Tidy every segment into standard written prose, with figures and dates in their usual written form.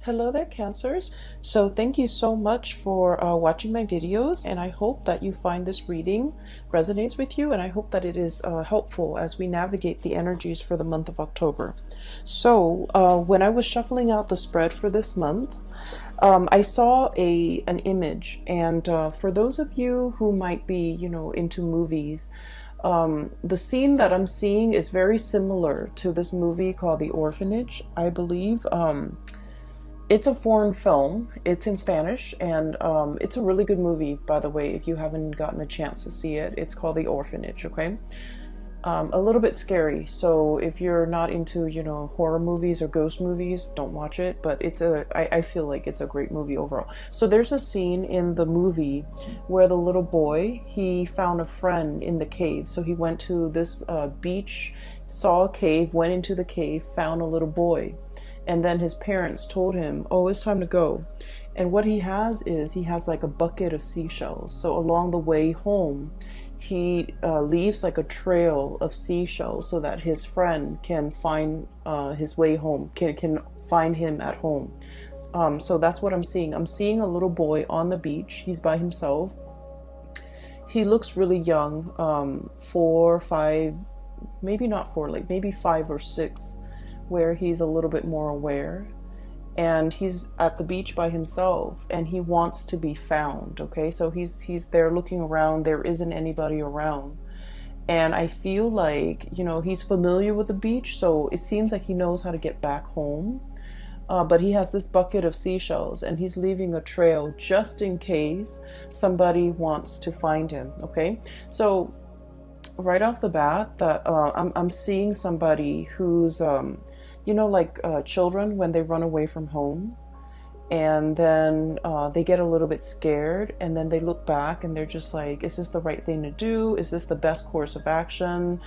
Hello there, Cancers. So thank you so much for watching my videos, and I hope that you find this reading resonates with you, and I hope that it is helpful as we navigate the energies for the month of October. So when I was shuffling out the spread for this month, I saw an image, and for those of you who might be, into movies, the scene that I'm seeing is very similar to this movie called The Orphanage, I believe. It's a foreign film. It's in Spanish, and it's a really good movie, by the way, if you haven't gotten a chance to see it. It's called The Orphanage, okay? A little bit scary, so if you're not into, horror movies or ghost movies, don't watch it, but I feel like it's a great movie overall. So there's a scene in the movie where the little boy, he found a friend in the cave. So he went to this beach, saw a cave, went into the cave, found a little boy. And then his parents told him, oh, it's time to go. And what he has is, he has like a bucket of seashells. So along the way home, he leaves like a trail of seashells so that his friend can find his way home, can find him at home. So that's what I'm seeing. I'm seeing a little boy on the beach. He's by himself. He looks really young, 4, 5, maybe not 4, like maybe 5 or 6. Where he's a little bit more aware, and he's at the beach by himself, and he wants to be found. Okay, so he's there looking around. There isn't anybody around, and I feel like, he's familiar with the beach, so it seems like he knows how to get back home. But he has this bucket of seashells, and he's leaving a trail just in case somebody wants to find him. Okay, so right off the bat, that I'm seeing somebody who's like children when they run away from home, and then they get a little bit scared, and then they look back and they're just like, is this the right thing to do? Is this the best course of action?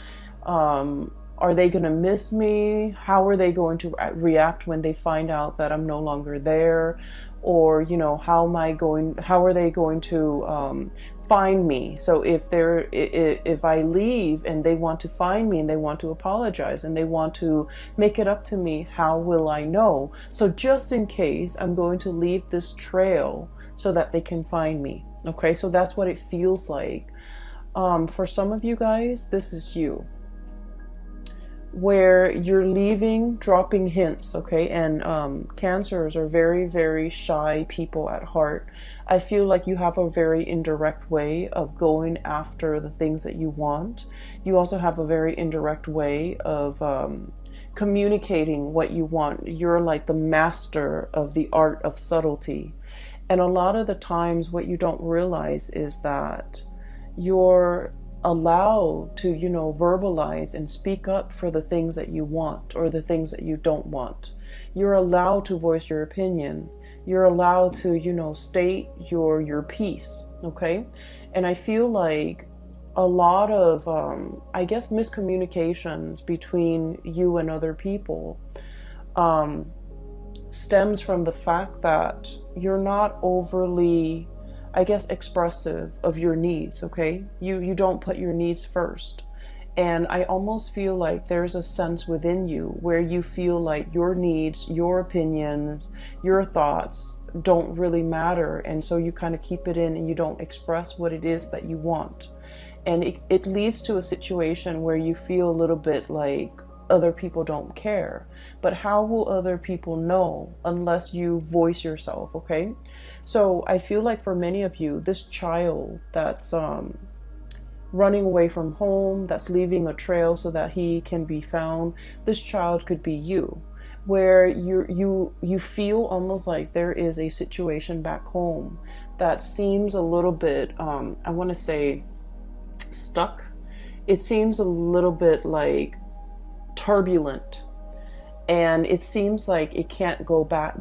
Are they going to miss me? How are they going to react when they find out that I'm no longer there? Or, how are they going to find me? So if I leave and they want to find me and they want to apologize and they want to make it up to me, how will I know? So just in case, I'm going to leave this trail so that they can find me. Okay, so that's what it feels like. For some of you guys, this is you, where you're leaving, dropping hints, okay? And Cancers are very, very shy people at heart. I feel like you have a very indirect way of going after the things that you want. You also have a very indirect way of communicating what you want. You're like the master of the art of subtlety. And a lot of the times what you don't realize is that you're allowed to, verbalize and speak up for the things that you want or the things that you don't want. You're allowed to voice your opinion. You're allowed to, state your piece, okay? And I feel like a lot of, miscommunications between you and other people stems from the fact that you're not overly, expressive of your needs, okay? You don't put your needs first. And I almost feel like there's a sense within you where you feel like your needs, your opinions, your thoughts don't really matter. And so you kind of keep it in and you don't express what it is that you want. And it leads to a situation where you feel a little bit like other people don't care. But how will other people know unless you voice yourself, okay? So I feel like for many of you, this child that's running away from home, that's leaving a trail so that he can be found, this child could be you, where you feel almost like there is a situation back home that seems a little bit, I want to say, stuck. It seems a little bit like turbulent, and it seems like it can't go back,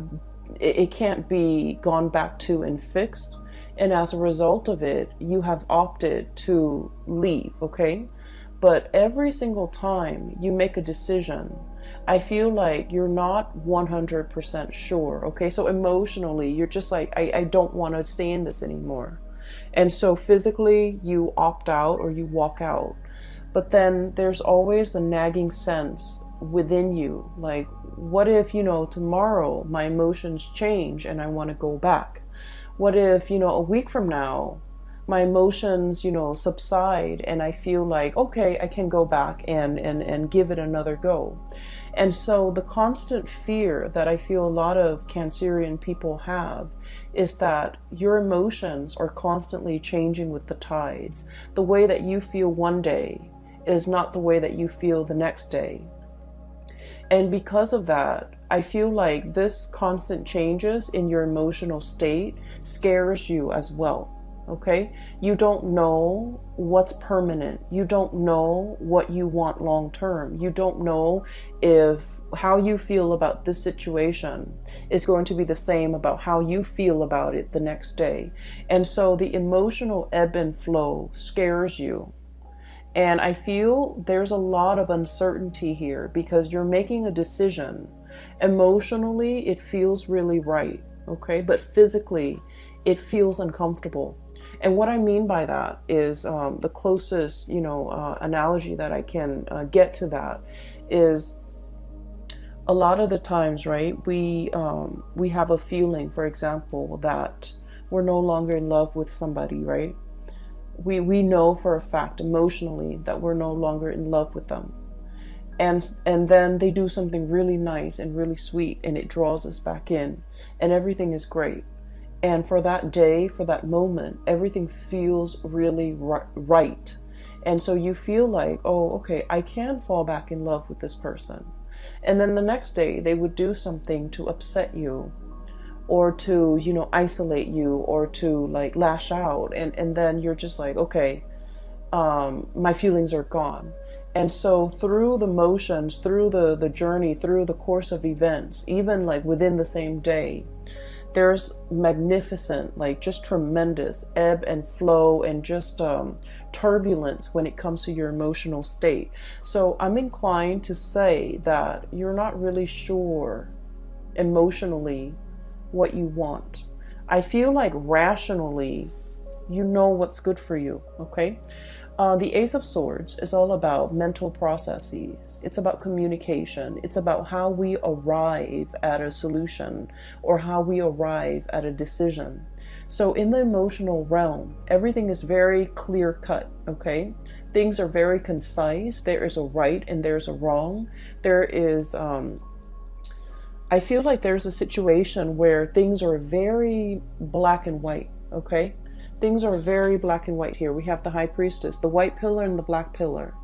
it can't be gone back to and fixed, and as a result of it, you have opted to leave, okay? But every single time you make a decision, I feel like you're not 100% sure, okay? So emotionally, you're just like, I don't want to stay in this anymore. And so physically, you opt out or you walk out. But then there's always the nagging sense within you. Like, what if, tomorrow my emotions change and I want to go back? What if, a week from now, my emotions, subside and I feel like, okay, I can go back and give it another go. And so the constant fear that I feel a lot of Cancerian people have is that your emotions are constantly changing with the tides. The way that you feel one day is not the way that you feel the next day. And because of that, I feel like this constant changes in your emotional state scares you as well. Okay? You don't know what's permanent. You don't know what you want long term. You don't know if how you feel about this situation is going to be the same about how you feel about it the next day. And so the emotional ebb and flow scares you. And I feel there's a lot of uncertainty here because you're making a decision. Emotionally, it feels really right, okay? But physically, it feels uncomfortable. And what I mean by that is the closest, analogy that I can get to that is a lot of the times, right? We have a feeling, for example, that we're no longer in love with somebody, right? We know for a fact emotionally that we're no longer in love with them. And then they do something really nice and really sweet and it draws us back in and everything is great. And for that day, for that moment, everything feels really right. And so you feel like, oh, okay, I can fall back in love with this person. And then the next day they would do something to upset you or to, isolate you or to like lash out. And then you're just like, okay, my feelings are gone. And so through the motions, through the journey, through the course of events, even like within the same day, there's magnificent, like just tremendous ebb and flow and just turbulence when it comes to your emotional state. So I'm inclined to say that you're not really sure emotionally what you want. I feel like rationally, you know what's good for you, okay? The Ace of Swords is all about mental processes. It's about communication. It's about how we arrive at a solution or how we arrive at a decision. So in the emotional realm, everything is very clear cut, okay? Things are very concise. There is a right and there's a wrong. There is, I feel like there's a situation where things are very black and white, okay? Things are very black and white here. We have the High Priestess, the white pillar and the black pillar.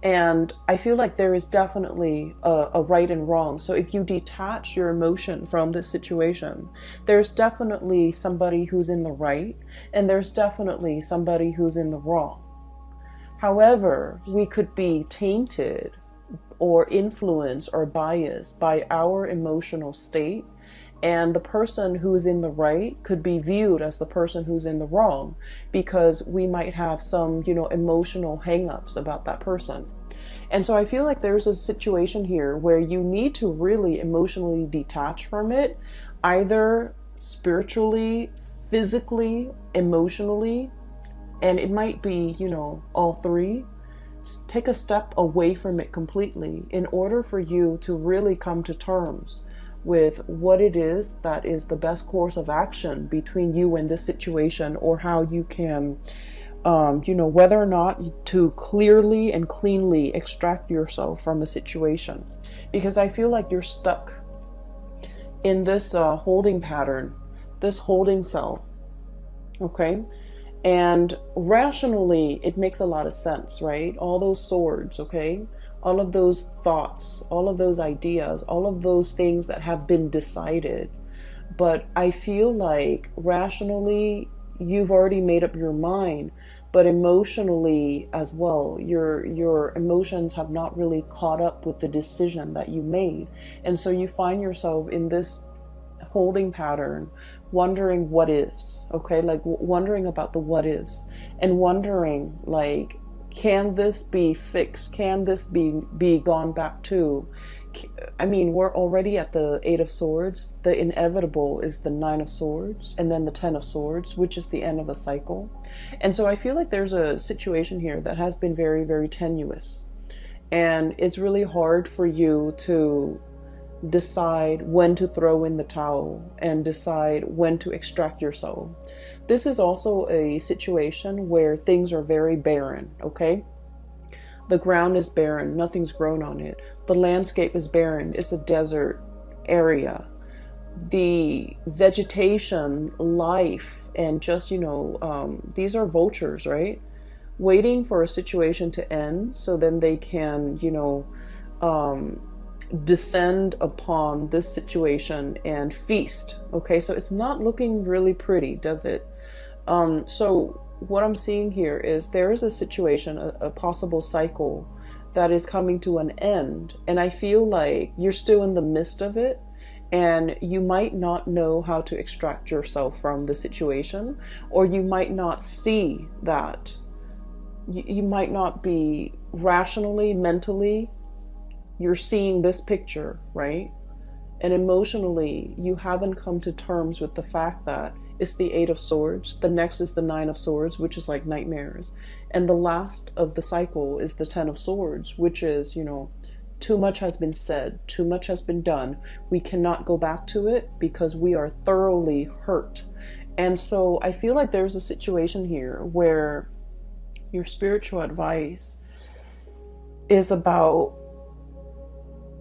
And I feel like there is definitely a right and wrong. So if you detach your emotion from this situation, there's definitely somebody who's in the right and there's definitely somebody who's in the wrong. However, we could be tainted or influenced or biased by our emotional state. And the person who is in the right could be viewed as the person who's in the wrong because we might have some, emotional hang-ups about that person. And so I feel like there's a situation here where you need to really emotionally detach from it, either spiritually, physically, emotionally, and it might be, all three. Take a step away from it completely in order for you to really come to terms with what it is that is the best course of action between you and this situation, or how you can, whether or not to clearly and cleanly extract yourself from a situation. Because I feel like you're stuck in this holding pattern, this holding cell, okay? And rationally, it makes a lot of sense, right? All those swords, okay? All of those thoughts, all of those ideas, all of those things that have been decided. But I feel like rationally, you've already made up your mind, but emotionally as well, your emotions have not caught caught up with the decision that you made. And so you find yourself in this holding pattern, wondering what ifs, okay? Like wondering about the what ifs and wondering like, can this be fixed? Can this be gone back to? I mean, we're already at the Eight of Swords. The inevitable is the Nine of Swords and then the Ten of Swords, which is the end of a cycle. And so I feel like there's a situation here that has been very, very tenuous. And it's really hard for you to decide when to throw in the towel and decide when to extract your soul. This is also a situation where things are very barren, okay? The ground is barren, nothing's grown on it. The landscape is barren, it's a desert area. The vegetation, life, and just, these are vultures, right? Waiting for a situation to end so then they can, descend upon this situation and feast. Okay, so it's not looking really pretty, does it? So what I'm seeing here is there is a situation, a possible cycle that is coming to an end, and I feel like you're still in the midst of it, and you might not know how to extract yourself from the situation, or you might not see that. You might not be rationally, mentally, you're seeing this picture, right? And emotionally, you haven't come to terms with the fact that it's the Eight of Swords. The next is the Nine of Swords, which is like nightmares. And the last of the cycle is the Ten of Swords, which is, too much has been said, too much has been done. We cannot go back to it because we are thoroughly hurt. And so I feel like there's a situation here where your spiritual advice is about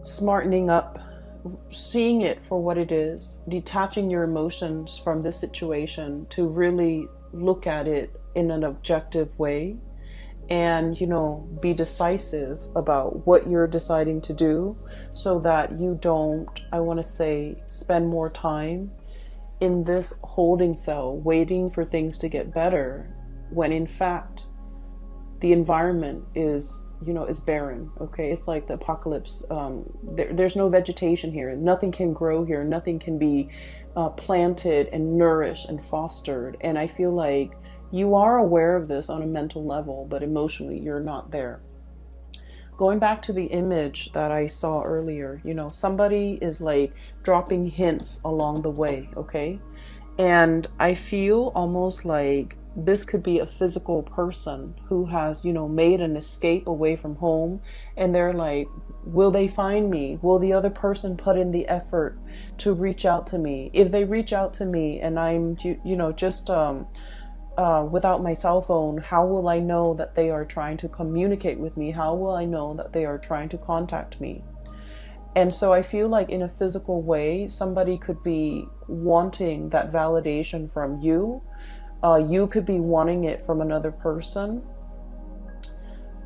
smartening up, seeing it for what it is, detaching your emotions from this situation to really look at it in an objective way, and be decisive about what you're deciding to do, so that you don't, I want to say, spend more time in this holding cell waiting for things to get better, when in fact the environment is barren. Okay, it's like the apocalypse. There's no vegetation here, nothing can grow here, nothing can be planted and nourished and fostered. And I feel like you are aware of this on a mental level, but emotionally you're not there. Going back to the image that I saw earlier, somebody is like dropping hints along the way, okay? And I feel almost like this could be a physical person who has, made an escape away from home, and they're like, will they find me? Will the other person put in the effort to reach out to me? If they reach out to me and I'm, just without my cell phone, how will I know that they are trying to communicate with me? How will I know that they are trying to contact me? And so I feel like in a physical way, somebody could be wanting that validation from you. You could be wanting it from another person.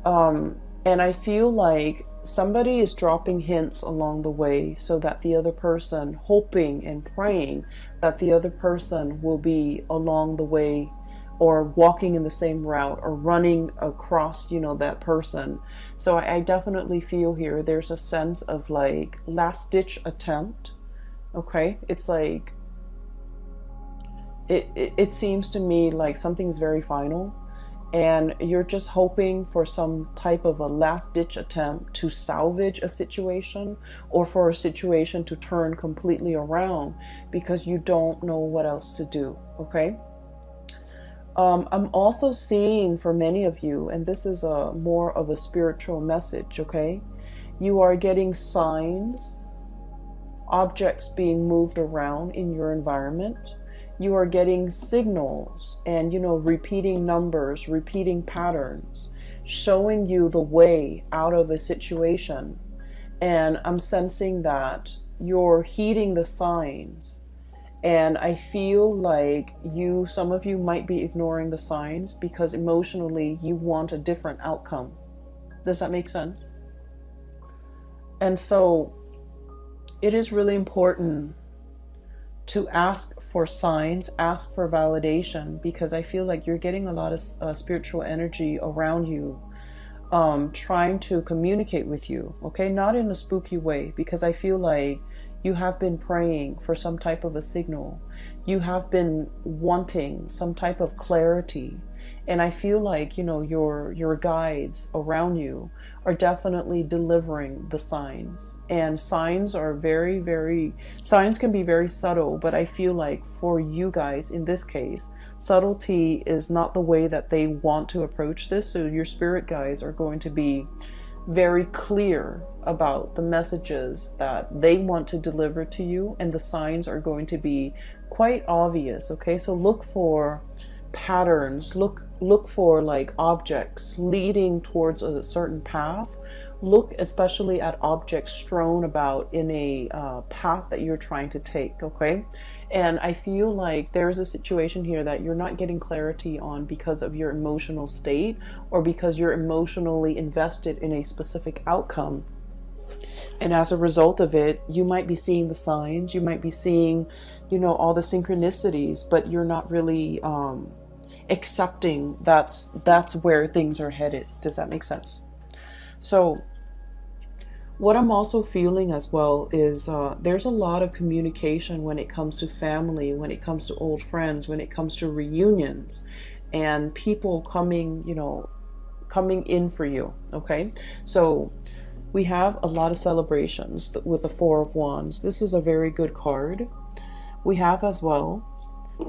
And I feel like somebody is dropping hints along the way so that the other person, hoping and praying that the other person will be along the way, or walking in the same route, or running across, that person. So I definitely feel here there's a sense of like last ditch attempt. Okay, it's like it seems to me like something's very final, and you're just hoping for some type of a last ditch attempt to salvage a situation, or for a situation to turn completely around, because you don't know what else to do. Okay. I'm also seeing for many of you, and this is a more of a spiritual message, okay? You are getting signs, objects being moved around in your environment. You are getting signals and, repeating numbers, repeating patterns, showing you the way out of a situation. And I'm sensing that you're heeding the signs. And I feel like some of you might be ignoring the signs because emotionally you want a different outcome. Does that make sense? And so it is really important to ask for signs, ask for validation, because I feel like you're getting a lot of spiritual energy around you, trying to communicate with you, okay? Not in a spooky way, because I feel like you have been praying for some type of a signal. You have been wanting some type of clarity. And I feel like, your guides around you are definitely delivering the signs. And signs are signs can be very subtle, but I feel like for you guys in this case, subtlety is not the way that they want to approach this. So your spirit guides are going to be very clear about the messages that they want to deliver to you, and the signs are going to be quite obvious. Okay, so look for patterns, look for like objects leading towards a certain path. Look especially at objects strewn about in a path that you're trying to take. Okay, and I feel like there's a situation here that you're not getting clarity on because of your emotional state, or because you're emotionally invested in a specific outcome. And as a result of it, you might be seeing the signs, you might be seeing, all the synchronicities, but you're not really accepting that's where things are headed. Does that make sense? So what I'm also feeling as well is there's a lot of communication when it comes to family, when it comes to old friends, when it comes to reunions, and people coming in for you. Okay, so we have a lot of celebrations with the Four of Wands. This is a very good card. We have as well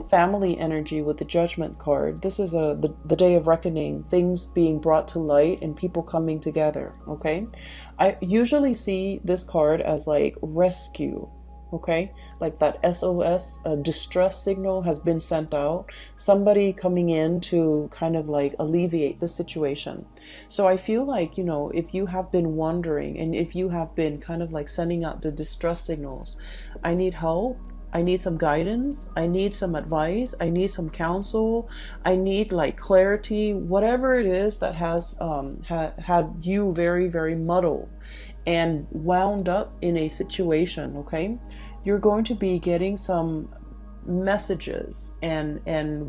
family energy with the Judgment card. This is the day of reckoning, things being brought to light and people coming together. Okay, I usually see this card as like rescue. Okay, like that SOS, distress signal has been sent out, somebody coming in to kind of like alleviate the situation. So I feel like, if you have been wondering, and if you have been kind of like sending out the distress signals, I need help, I need some guidance, I need some advice, I need some counsel, I need like clarity, whatever it is that has had you very, very muddled and wound up in a situation. Okay, you're going to be getting some messages and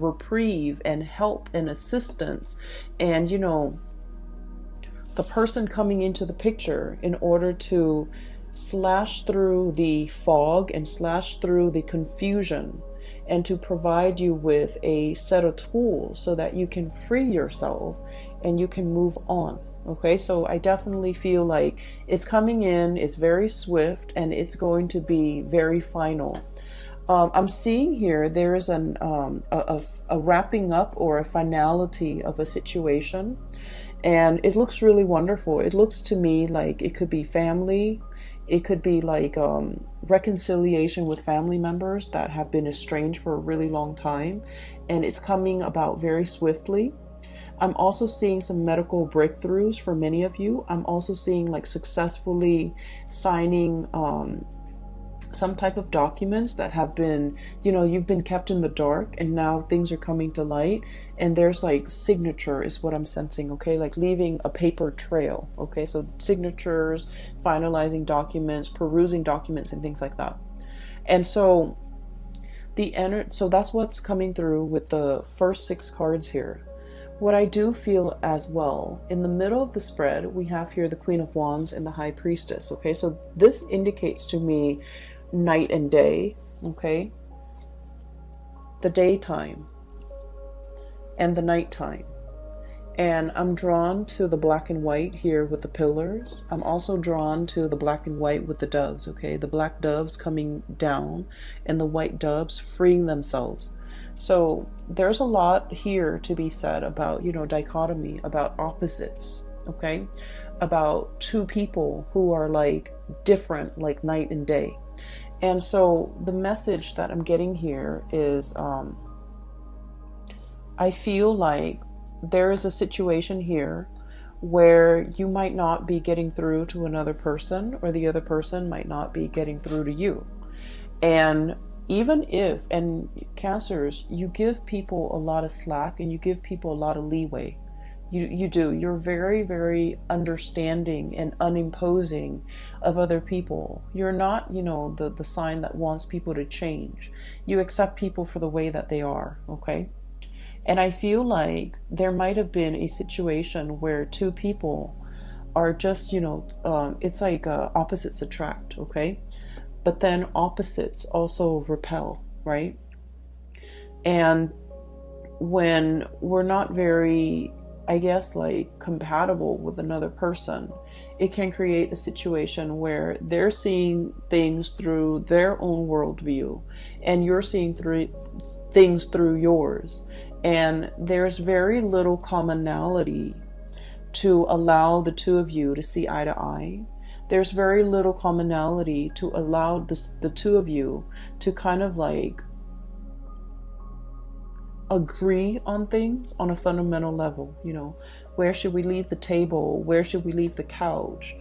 reprieve and help and assistance, and the person coming into the picture in order to slash through the fog and slash through the confusion, and to provide you with a set of tools so that you can free yourself and you can move on. Okay, so I definitely feel like it's coming in, it's very swift, and it's going to be very final. I'm seeing here there is a wrapping up or a finality of a situation, and it looks really wonderful. It looks to me like it could be family, it could be like reconciliation with family members that have been estranged for a really long time, and it's coming about very swiftly. I'm also seeing some medical breakthroughs for many of you. I'm also seeing like successfully signing some type of documents that have been, you've been kept in the dark, and now things are coming to light, and there's like signature is what I'm sensing. Okay, like leaving a paper trail. Okay, so signatures, finalizing documents, perusing documents, and things like that. And so so that's what's coming through with the first 6 cards here. What I do feel as well, in the middle of the spread, we have here the Queen of Wands and the High Priestess. Okay, so this indicates to me night and day. Okay, the daytime and the nighttime. And I'm drawn to the black and white here with the pillars. I'm also drawn to the black and white with the doves. Okay, the black doves coming down and the white doves freeing themselves. So there's a lot here to be said about, dichotomy, about opposites, okay? About two people who are like different, like night and day. And so the message that I'm getting here is I feel like there is a situation here where you might not be getting through to another person, or the other person might not be getting through to you. And even if, and Cancers, you give people a lot of slack and you give people a lot of leeway. You do. You're very, very understanding and unimposing of other people. You're not, the sign that wants people to change. You accept people for the way that they are, okay? And I feel like there might have been a situation where two people are just, it's like opposites attract, okay? But then opposites also repel, right? And when we're not very, I guess, like compatible with another person, it can create a situation where they're seeing things through their own worldview and you're seeing things through yours. And there's very little commonality to allow the two of you to see eye to eye. There's very little commonality to allow the two of you to kind of like agree on things on a fundamental level. You know, where should we leave the table? Where should we leave the couch?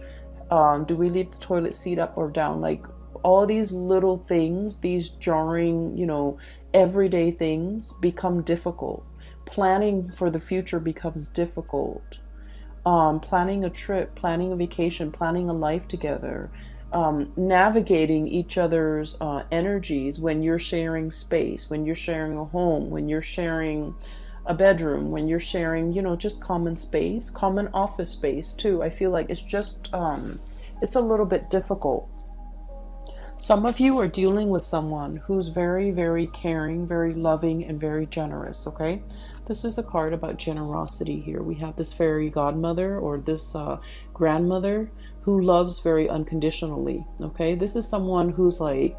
Do we leave the toilet seat up or down? Like all these little things, these jarring, you know, everyday things become difficult. Planning for the future becomes difficult. Planning a trip, planning a vacation, planning a life together, navigating each other's energies when you're sharing space, when you're sharing a home, when you're sharing a bedroom, when you're sharing, you know, just common space, common office space too. I feel like it's just, it's a little bit difficult. Some of you are dealing with someone who's very, very caring, very loving, and very generous, okay? This is a card about generosity here. We have this fairy godmother or this grandmother who loves very unconditionally, okay? This is someone who's like,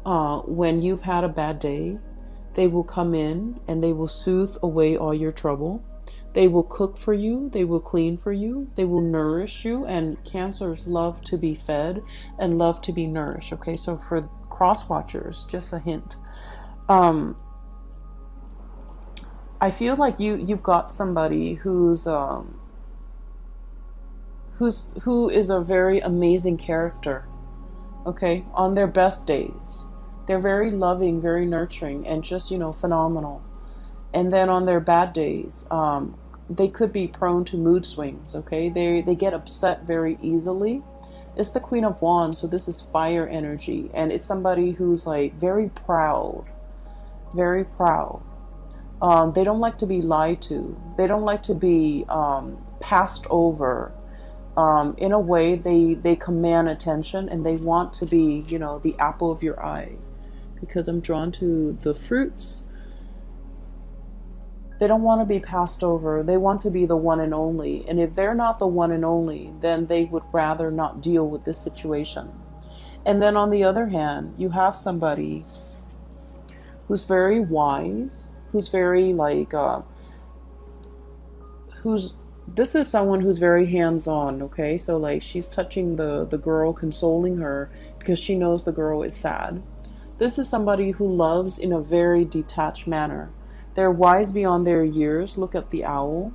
when you've had a bad day, they will come in and they will soothe away all your trouble. They will cook for you, they will clean for you, they will nourish you, and Cancers love to be fed and love to be nourished, okay? So for cross watchers, just a hint. I feel like you've got somebody who is a very amazing character, okay? On their best days, they're very loving, very nurturing, and just, you know, phenomenal. And then on their bad days, they could be prone to mood swings, okay? They get upset very easily. It's the Queen of Wands, so this is fire energy. And it's somebody who's like very proud, very proud. They don't like to be lied to. They don't like to be passed over. In a way, they command attention and they want to be, you know, the apple of your eye. Because I'm drawn to the fruits. They don't want to be passed over. They want to be the one and only. And if they're not the one and only, then they would rather not deal with this situation. And then on the other hand, you have somebody who's very wise, who's very like, this is someone who's very hands-on, okay? So like she's touching the girl, consoling her because she knows the girl is sad. This is somebody who loves in a very detached manner. They're wise beyond their years. Look at the owl.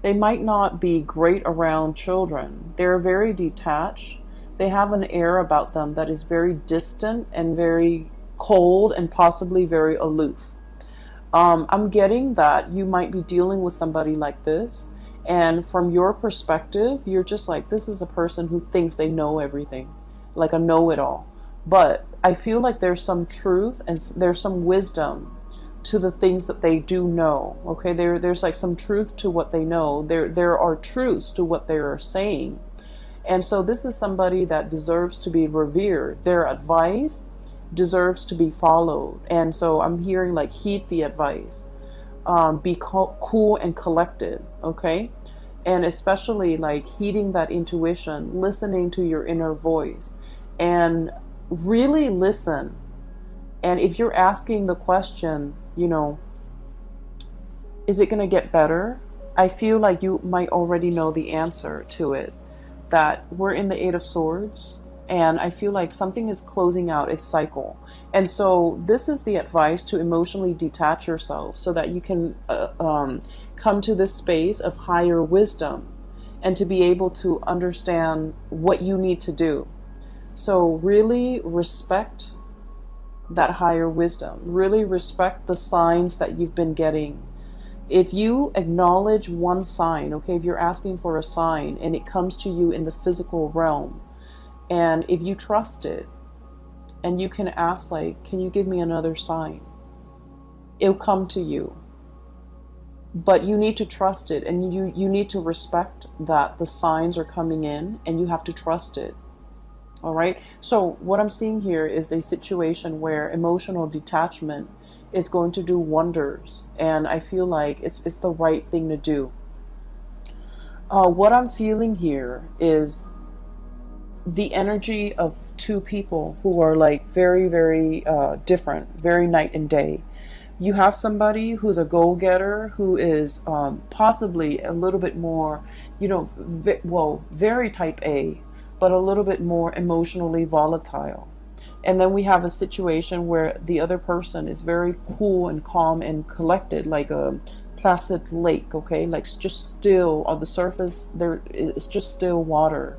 They might not be great around children. They're very detached. They have an air about them that is very distant and very cold and possibly very aloof. I'm getting that you might be dealing with somebody like this. And from your perspective, you're just like, this is a person who thinks they know everything. Like a know-it-all. But I feel like there's some truth and there's some wisdom to the things that they do know. Okay, there's like some truth to what they know. There are truths to what they are saying. And so this is somebody that deserves to be revered. Their advice deserves to be followed. And so I'm hearing like heed the advice. Be cool and collected, okay? And especially like heeding that intuition, listening to your inner voice, and really listen. And if you're asking the question, you know, is it going to get better? I feel like you might already know the answer to it. That we're in the Eight of Swords, and I feel like something is closing out its cycle. And so this is the advice to emotionally detach yourself so that you can come to this space of higher wisdom and to be able to understand what you need to do. So really respect that higher wisdom. Really respect the signs that you've been getting. If you acknowledge one sign, okay, if you're asking for a sign and it comes to you in the physical realm, and if you trust it, and you can ask like, can you give me another sign? It'll come to you. But you need to trust it, and you need to respect that the signs are coming in, and you have to trust it. All right. So what I'm seeing here is a situation where emotional detachment is going to do wonders. And I feel like it's the right thing to do. What I'm feeling here is the energy of two people who are like very, very different, very night and day. You have somebody who's a go-getter, who is possibly a little bit more, you know, well, very type A, but a little bit more emotionally volatile. And then we have a situation where the other person is very cool and calm and collected, like a placid lake, okay? Like just still on the surface, there is just still water.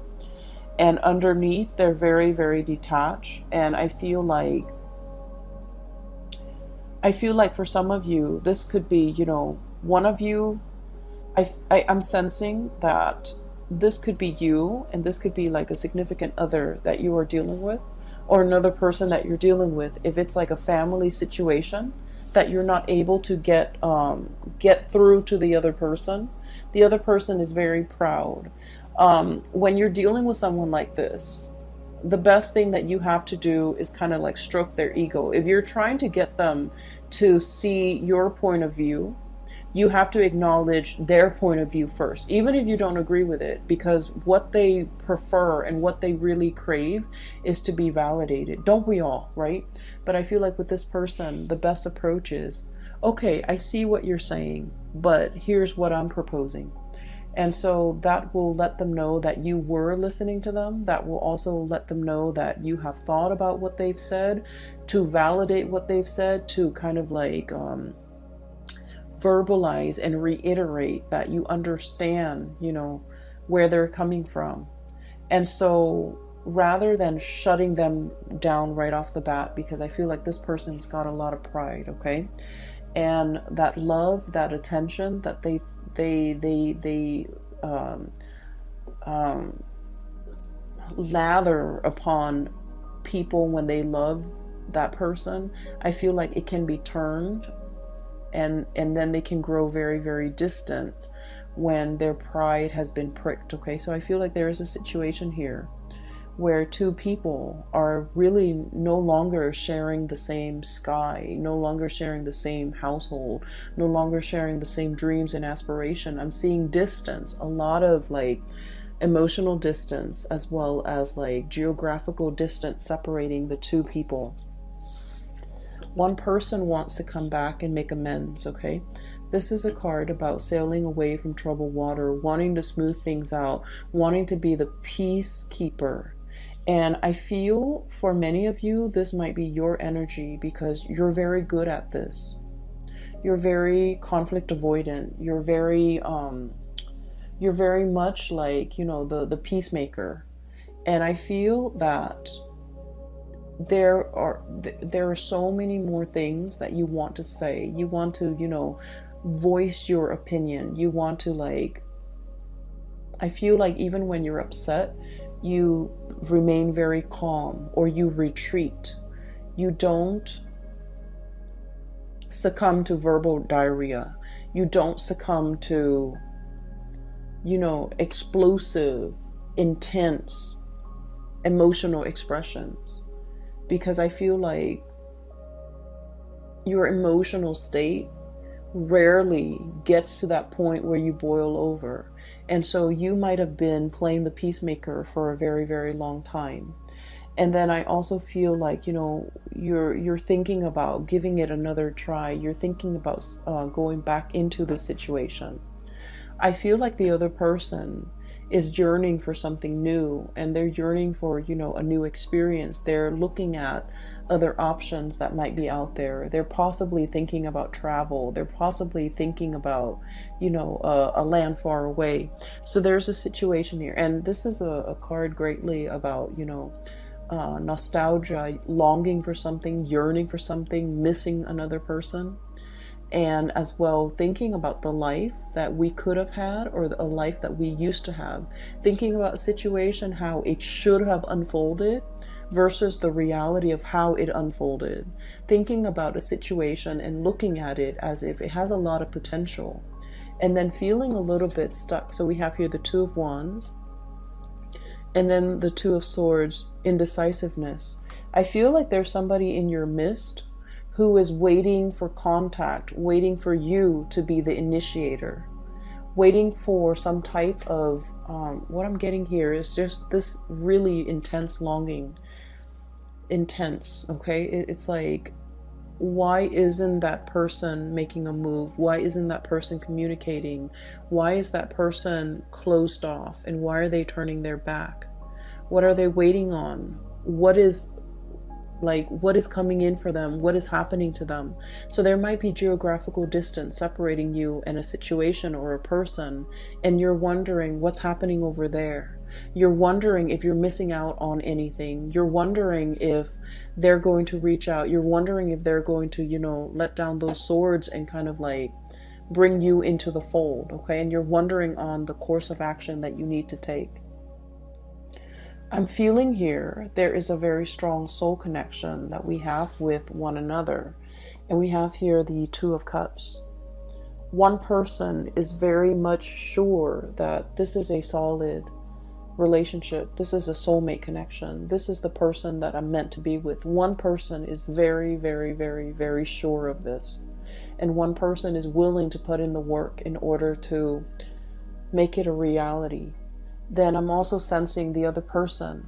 And underneath, they're very, very detached. And I feel like for some of you, this could be, you know, one of you, I'm sensing that this could be you, and this could be like a significant other that you are dealing with, or another person that you're dealing with. If it's like a family situation that you're not able to get through to the other person is very proud. When you're dealing with someone like this, the best thing that you have to do is kind of like stroke their ego. If you're trying to get them to see your point of view, you have to acknowledge their point of view first, even if you don't agree with it, because what they prefer and what they really crave is to be validated. Don't we all, right? But I feel like with this person, the best approach is, okay, I see what you're saying, but here's what I'm proposing. And so that will let them know that you were listening to them. That will also let them know that you have thought about what they've said, to validate what they've said, to kind of like verbalize and reiterate that you understand, you know, where they're coming from. And so rather than shutting them down right off the bat, because I feel like this person's got a lot of pride, okay? And that love, that attention that they lather upon people when they love that person, I feel like it can be turned, and then they can grow very, very distant when their pride has been pricked, okay? So I feel like there is a situation here where two people are really no longer sharing the same sky, no longer sharing the same household, no longer sharing the same dreams and aspiration. I'm seeing distance, a lot of like emotional distance, as well as like geographical distance separating the two people. One person wants to come back and make amends, okay? This is a card about sailing away from troubled water, wanting to smooth things out, wanting to be the peacekeeper. And I feel for many of you, this might be your energy, because you're very good at this. You're very conflict avoidant. You're very much like, you know, the peacemaker. And I feel that there are so many more things that you want to say. You want to, you know, voice your opinion. You want to, like, I feel like even when you're upset, you remain very calm, or you retreat. You don't succumb to verbal diarrhea. You don't succumb to, you know, explosive, intense, emotional expressions. Because I feel like your emotional state rarely gets to that point where you boil over. And so you might have been playing the peacemaker for a very, very long time. And then I also feel like, you know, you're thinking about giving it another try. You're thinking about going back into the situation. I feel like the other person is yearning for something new, and they're yearning for, you know, a new experience. They're looking at other options that might be out there. They're possibly thinking about travel. They're possibly thinking about, you know, a land far away. So there's a situation here, and this is a card greatly about, you know, nostalgia, longing for something, yearning for something, missing another person. And as well, thinking about the life that we could have had, or a life that we used to have. Thinking about a situation, how it should have unfolded versus the reality of how it unfolded. Thinking about a situation and looking at it as if it has a lot of potential, and then feeling a little bit stuck. So we have here the Two of Wands, and then the Two of Swords, indecisiveness. I feel like there's somebody in your midst who is waiting for contact, waiting for you to be the initiator, waiting for some type of, what I'm getting here is just this really intense longing. Intense, okay? It's like why isn't that person making a move? Why isn't that person communicating? Why is that person closed off? And why are they turning their back? What are they waiting on? What is coming in for them? What is happening to them? So there might be geographical distance separating you and a situation or a person, and you're wondering what's happening over there. You're wondering if you're missing out on anything. You're wondering if they're going to reach out. You're wondering if they're going to, let down those swords and kind of like bring you into the fold, okay? And you're wondering on the course of action that you need to take. I'm feeling here there is a very strong soul connection that we have with one another. And we have here the Two of Cups. One person is very much sure that this is a solid relationship. This is a soulmate connection. This is the person that I'm meant to be with. One person is very, very, very, very sure of this. And one person is willing to put in the work in order to make it a reality. Then I'm also sensing the other person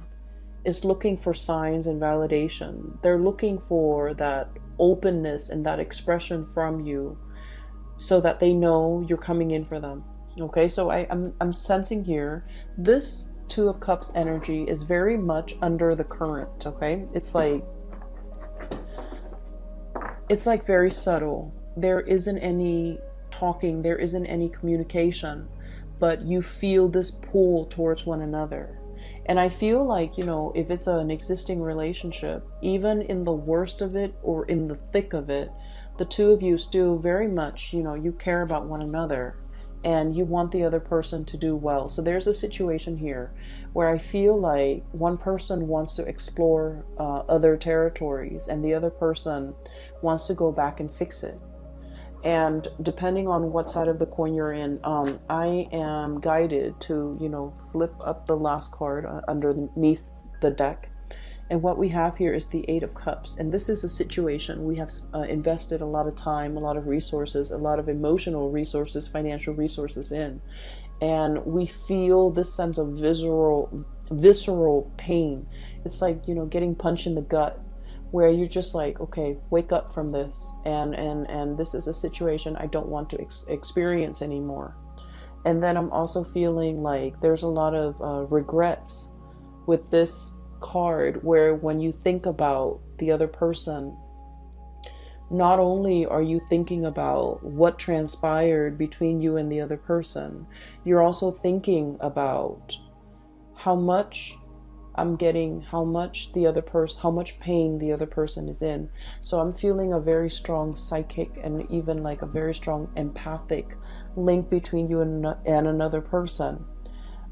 is looking for signs and validation. They're looking for that openness and that expression from you so that they know you're coming in for them. Okay, so I'm sensing here this Two of Cups energy is very much under the current, okay? It's like very subtle. There isn't any talking, there isn't any communication, but you feel this pull towards one another. And I feel like, if it's an existing relationship, even in the worst of it or in the thick of it, the two of you still very much, you care about one another. And you want the other person to do well. So there's a situation here where I feel like one person wants to explore other territories and the other person wants to go back and fix it. And depending on what side of the coin you're in, I am guided to, flip up the last card underneath the deck. And what we have here is the Eight of Cups. And this is a situation we have invested a lot of time, a lot of resources, a lot of emotional resources, financial resources in. And we feel this sense of visceral pain. It's like, getting punched in the gut, where you're just like, okay, wake up from this. And this is a situation I don't want to experience anymore. And then I'm also feeling like there's a lot of regrets with this card, where when you think about the other person, not only are you thinking about what transpired between you and the other person, you're also thinking about how much I'm getting, how much pain the other person is in. So I'm feeling a very strong psychic and even like a very strong empathic link between you and another person,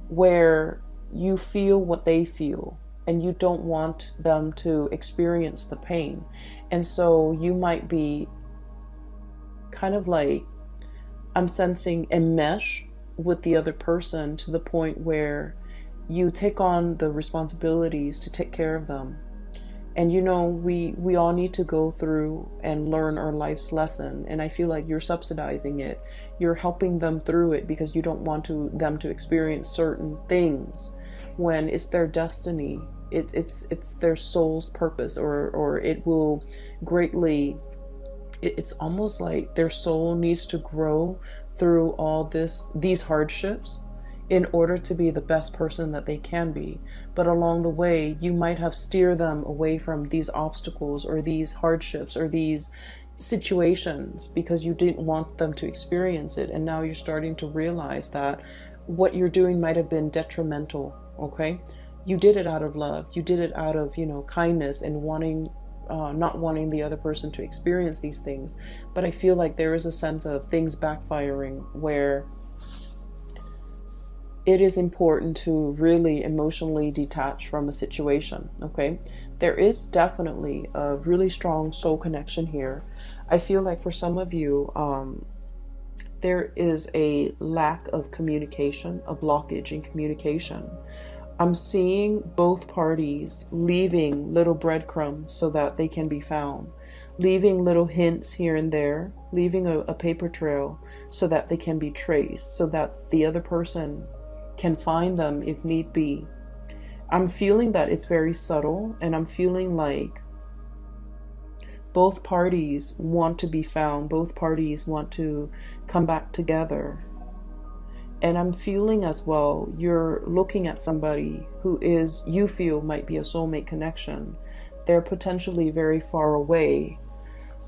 where you feel what they feel. And you don't want them to experience the pain. And so you might be kind of like, I'm sensing a mesh with the other person to the point where you take on the responsibilities to take care of them. And we all need to go through and learn our life's lesson. And I feel like you're subsidizing it. You're helping them through it because you don't want them to experience certain things when it's their destiny. It's their soul's purpose, or it will greatly, it's almost like their soul needs to grow through all these hardships in order to be the best person that they can be. But along the way, you might have steered them away from these obstacles or these hardships or these situations because you didn't want them to experience it. And now you're starting to realize that what you're doing might have been detrimental, okay? You did it out of love. You did it out of, kindness and not wanting the other person to experience these things. But I feel like there is a sense of things backfiring where it is important to really emotionally detach from a situation, okay? There is definitely a really strong soul connection here. I feel like for some of you, there is a lack of communication, a blockage in communication. I'm seeing both parties leaving little breadcrumbs so that they can be found, leaving little hints here and there, leaving a paper trail so that they can be traced, so that the other person can find them if need be. I'm feeling that it's very subtle, and I'm feeling like both parties want to be found. Both parties want to come back together. And I'm feeling as well, you're looking at somebody who is, you feel might be a soulmate connection. They're potentially very far away,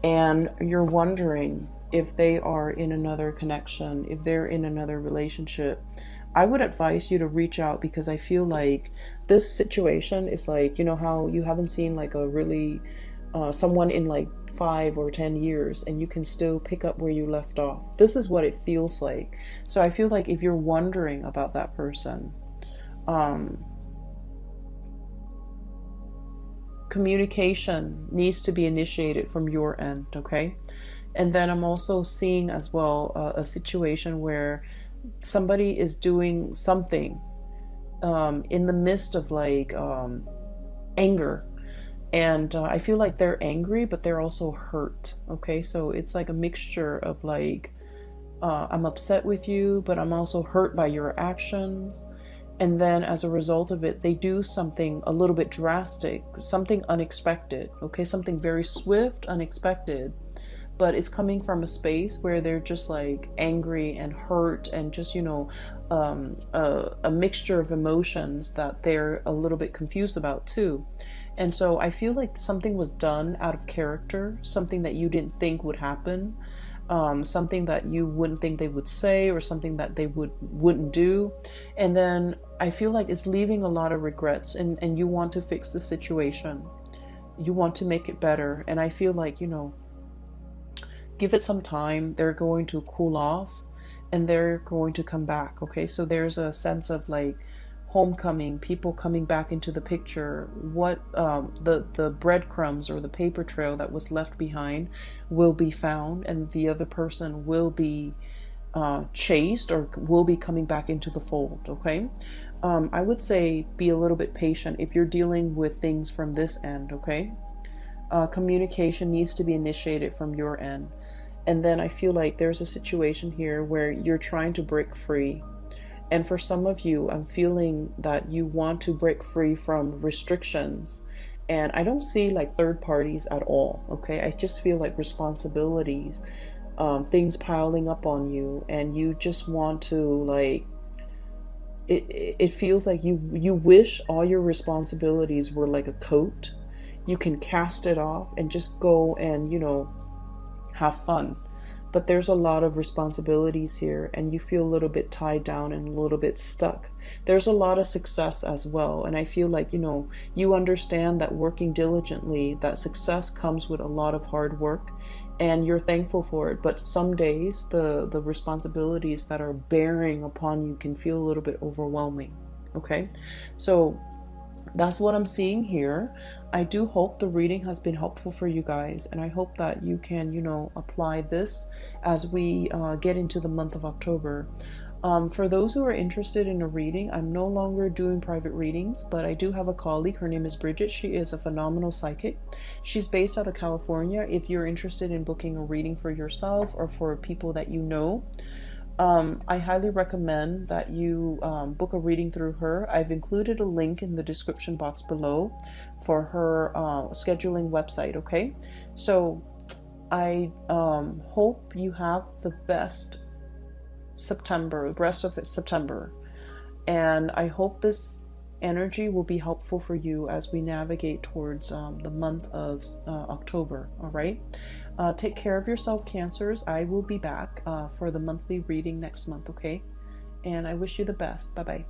and you're wondering if they are in another connection, if they're in another relationship. I would advise you to reach out, because I feel like this situation is like, you know how you haven't seen like a really someone in like 5 or 10 years, and you can still pick up where you left off. This is what it feels like. So I feel like if you're wondering about that person, communication needs to be initiated from your end, okay? And then I'm also seeing as well a situation where somebody is doing something in the midst of like anger. And I feel like they're angry, but they're also hurt. Okay, so it's like a mixture of like, I'm upset with you, but I'm also hurt by your actions. And then as a result of it, they do something a little bit drastic, something unexpected. Okay, something very swift, unexpected. But it's coming from a space where they're just like angry and hurt, and just, you know, a mixture of emotions that they're a little bit confused about too. And so I feel like something was done out of character, something that you didn't think would happen, something that you wouldn't think they would say, or something that they wouldn't do. And then I feel like it's leaving a lot of regrets, and you want to fix the situation. You want to make it better. And I feel like, you know, give it some time. They're going to cool off, and they're going to come back. Okay, so there's a sense of like homecoming, people coming back into the picture. What the breadcrumbs or the paper trail that was left behind will be found, and the other person will be chased, or will be coming back into the fold. Okay, I would say be a little bit patient if you're dealing with things from this end. Okay, communication needs to be initiated from your end. And then I feel like there's a situation here where you're trying to break free. And for some of you, I'm feeling that you want to break free from restrictions. And I don't see like third parties at all. Okay, I just feel like responsibilities, things piling up on you, and you just want to like, it feels like you wish all your responsibilities were like a coat. You can cast it off and just go and, you know, have fun. But there's a lot of responsibilities here, and you feel a little bit tied down and a little bit stuck. There's a lot of success as well, and I feel like, you know, you understand that working diligently, that success comes with a lot of hard work, and you're thankful for it. But some days the responsibilities that are bearing upon you can feel a little bit overwhelming. Okay, so that's what I'm seeing here. I do hope the reading has been helpful for you guys, and I hope that you can, you know, apply this as we get into the month of October. For those who are interested in a reading, I'm no longer doing private readings, but I do have a colleague. Her name is Bridget. She is a phenomenal psychic. She's based out of California. If you're interested in booking a reading for yourself or for people that you know, I highly recommend that you book a reading through her. I've included a link in the description box below for her scheduling website. Okay, so I hope you have the best September, the rest of it September, and I hope this energy will be helpful for you as we navigate towards the month of October. All right, take care of yourself, Cancers. I will be back for the monthly reading next month. Okay, and I wish you the best. Bye bye.